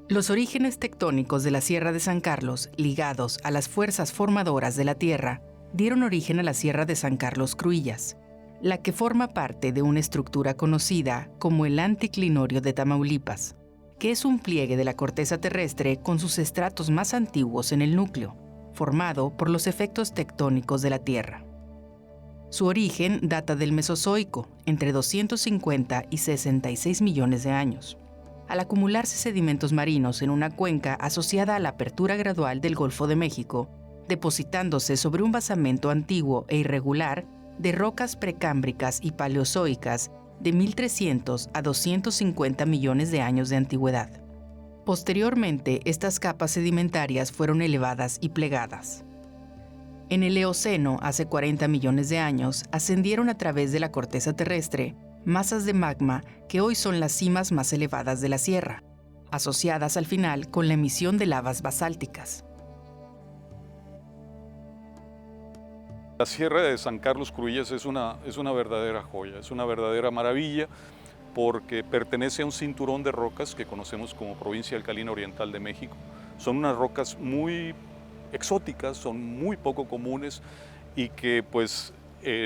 Los orígenes tectónicos de la Sierra de San Carlos, ligados a las fuerzas formadoras de la Tierra, dieron origen a la Sierra de San Carlos Cruillas, la que forma parte de una estructura conocida como el anticlinorio de Tamaulipas, que es un pliegue de la corteza terrestre con sus estratos más antiguos en el núcleo, formado por los efectos tectónicos de la Tierra. Su origen data del Mesozoico, entre 250 y 66 millones de años, al acumularse sedimentos marinos en una cuenca asociada a la apertura gradual del Golfo de México, depositándose sobre un basamento antiguo e irregular de rocas precámbricas y paleozoicas de 1.300 a 250 millones de años de antigüedad. Posteriormente, estas capas sedimentarias fueron elevadas y plegadas. En el Eoceno, hace 40 millones de años, ascendieron a través de la corteza terrestre masas de magma que hoy son las cimas más elevadas de la sierra, asociadas al final con la emisión de lavas basálticas. La Sierra de San Carlos Cruillas es una verdadera joya, es una verdadera maravilla porque pertenece a un cinturón de rocas que conocemos como Provincia Alcalina Oriental de México. Son unas rocas muy exóticas, son muy poco comunes y que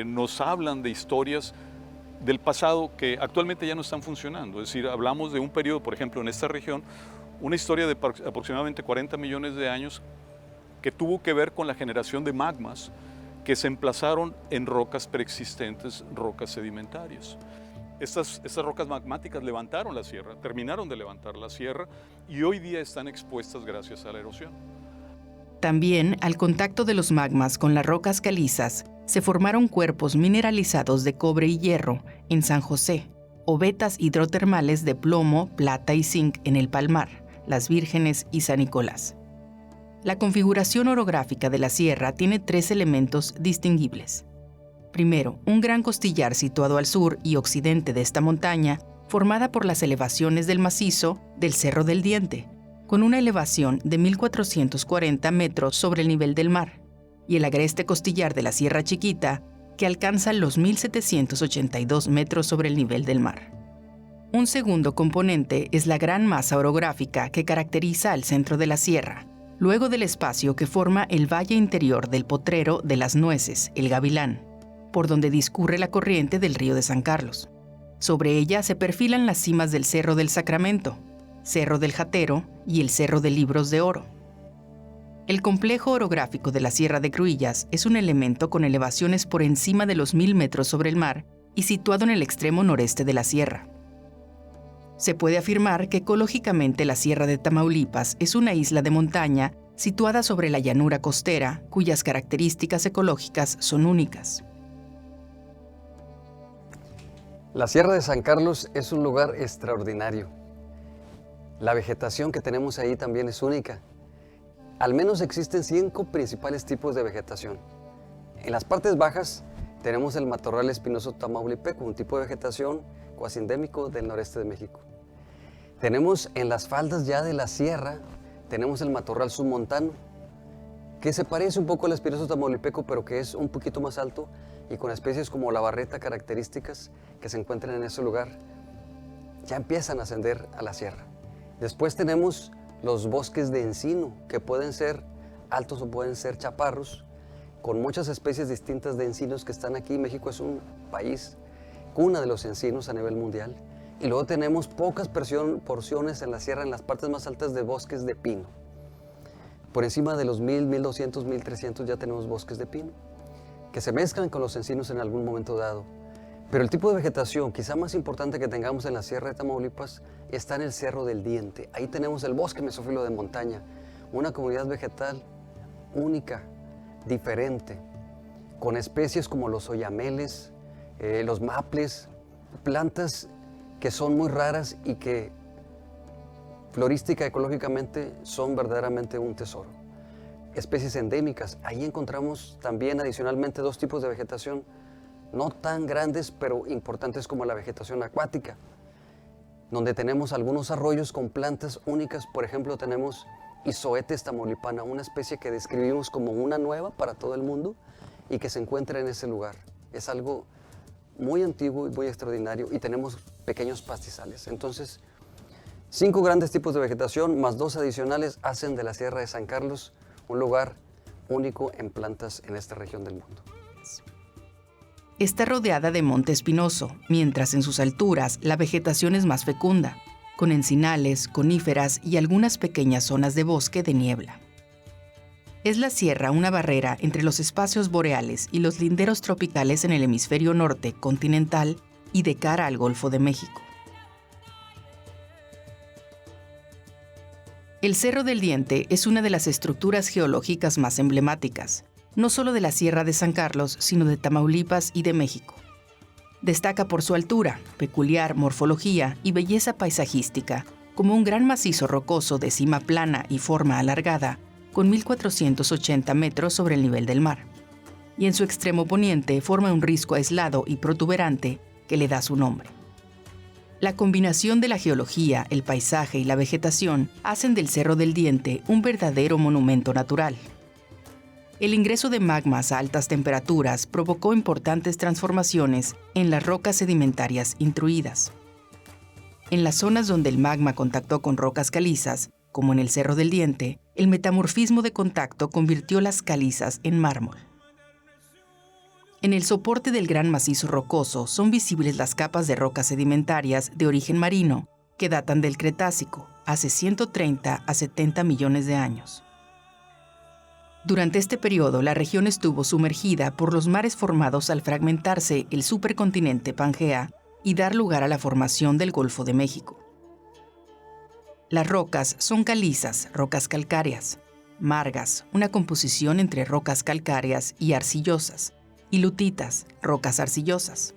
nos hablan de historias del pasado que actualmente ya no están funcionando. Es decir, hablamos de un periodo, por ejemplo, en esta región, una historia de aproximadamente 40 millones de años que tuvo que ver con la generación de magmas que se emplazaron en rocas preexistentes, rocas sedimentarias. Estas rocas magmáticas levantaron la sierra, terminaron de levantar la sierra y hoy día están expuestas gracias a la erosión. También, al contacto de los magmas con las rocas calizas, se formaron cuerpos mineralizados de cobre y hierro en San José, o vetas hidrotermales de plomo, plata y zinc en el Palmar, Las Vírgenes y San Nicolás. La configuración orográfica de la sierra tiene 3 elementos distinguibles. Primero, un gran costillar situado al sur y occidente de esta montaña, formada por las elevaciones del macizo del Cerro del Diente, con una elevación de 1.440 metros sobre el nivel del mar, y el agreste costillar de la Sierra Chiquita, que alcanza los 1.782 metros sobre el nivel del mar. Un segundo componente es la gran masa orográfica que caracteriza al centro de la sierra, luego del espacio que forma el valle interior del Potrero de las Nueces, el Gavilán, por donde discurre la corriente del río de San Carlos. Sobre ella se perfilan las cimas del Cerro del Sacramento, Cerro del Jatero y el Cerro de Libros de Oro. El complejo orográfico de la Sierra de Cruillas es un elemento con elevaciones por encima de los 1.000 metros sobre el mar y situado en el extremo noreste de la sierra. Se puede afirmar que ecológicamente la Sierra de Tamaulipas es una isla de montaña situada sobre la llanura costera, cuyas características ecológicas son únicas. La Sierra de San Carlos es un lugar extraordinario. La vegetación que tenemos ahí también es única. Al menos existen 5 principales tipos de vegetación. En las partes bajas tenemos el matorral espinoso tamaulipeco, un tipo de vegetación cuasi endémico del noreste de México. Tenemos en las faldas ya de la sierra, tenemos el matorral submontano, que se parece un poco al espinoso tamaulipeco, pero que es un poquito más alto y con especies como la barreta características que se encuentran en ese lugar. Ya empiezan a ascender a la sierra. Después tenemos los bosques de encino, que pueden ser altos o pueden ser chaparros, con muchas especies distintas de encinos que están aquí. México es un país cuna de los encinos a nivel mundial. Y luego tenemos pocas porciones en la sierra, en las partes más altas, de bosques de pino. Por encima de los 1.000, 1.200, 1.300 ya tenemos bosques de pino, que se mezclan con los encinos en algún momento dado. Pero el tipo de vegetación quizá más importante que tengamos en la Sierra de Tamaulipas está en el Cerro del Diente. Ahí tenemos el bosque mesófilo de montaña, una comunidad vegetal única, diferente, con especies como los oyameles, los maples, plantas que son muy raras y que florística, ecológicamente, son verdaderamente un tesoro. Especies endémicas, ahí encontramos también adicionalmente 2 tipos de vegetación, no tan grandes, pero importantes, como la vegetación acuática, donde tenemos algunos arroyos con plantas únicas. Por ejemplo, tenemos Isoetes tamaulipana, una especie que describimos como una nueva para todo el mundo y que se encuentra en ese lugar. Es algo muy antiguo y muy extraordinario, y tenemos pequeños pastizales. Entonces, 5 grandes tipos de vegetación más 2 adicionales hacen de la Sierra de San Carlos un lugar único en plantas en esta región del mundo. Está rodeada de monte espinoso, mientras en sus alturas la vegetación es más fecunda, con encinales, coníferas y algunas pequeñas zonas de bosque de niebla. Es la sierra una barrera entre los espacios boreales y los linderos tropicales en el hemisferio norte continental y de cara al Golfo de México. El Cerro del Diente es una de las estructuras geológicas más emblemáticas, no solo de la Sierra de San Carlos, sino de Tamaulipas y de México. Destaca por su altura, peculiar morfología y belleza paisajística, como un gran macizo rocoso de cima plana y forma alargada, con 1.480 metros sobre el nivel del mar. Y en su extremo poniente forma un risco aislado y protuberante que le da su nombre. La combinación de la geología, el paisaje y la vegetación hacen del Cerro del Diente un verdadero monumento natural. El ingreso de magmas a altas temperaturas provocó importantes transformaciones en las rocas sedimentarias intruidas. En las zonas donde el magma contactó con rocas calizas, como en el Cerro del Diente, el metamorfismo de contacto convirtió las calizas en mármol. En el soporte del gran macizo rocoso son visibles las capas de rocas sedimentarias de origen marino que datan del Cretácico, hace 130 a 70 millones de años. Durante este periodo, la región estuvo sumergida por los mares formados al fragmentarse el supercontinente Pangea y dar lugar a la formación del Golfo de México. Las rocas son calizas, rocas calcáreas, margas, una composición entre rocas calcáreas y arcillosas, y lutitas, rocas arcillosas.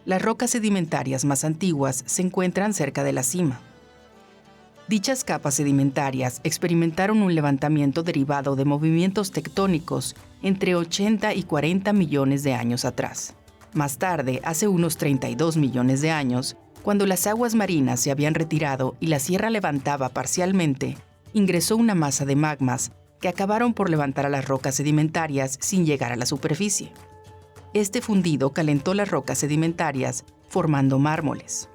Las rocas sedimentarias más antiguas se encuentran cerca de la cima. Dichas capas sedimentarias experimentaron un levantamiento derivado de movimientos tectónicos entre 80 y 40 millones de años atrás. Más tarde, hace unos 32 millones de años, cuando las aguas marinas se habían retirado y la sierra levantaba parcialmente, ingresó una masa de magmas que acabaron por levantar a las rocas sedimentarias sin llegar a la superficie. Este fundido calentó las rocas sedimentarias, formando mármoles.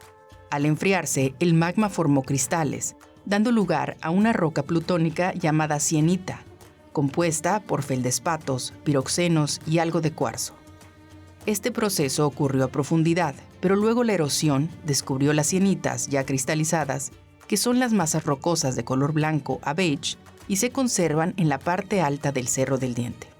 Al enfriarse, el magma formó cristales, dando lugar a una roca plutónica llamada sienita, compuesta por feldespatos, piroxenos y algo de cuarzo. Este proceso ocurrió a profundidad, pero luego la erosión descubrió las sienitas ya cristalizadas, que son las masas rocosas de color blanco a beige y se conservan en la parte alta del Cerro del Diente.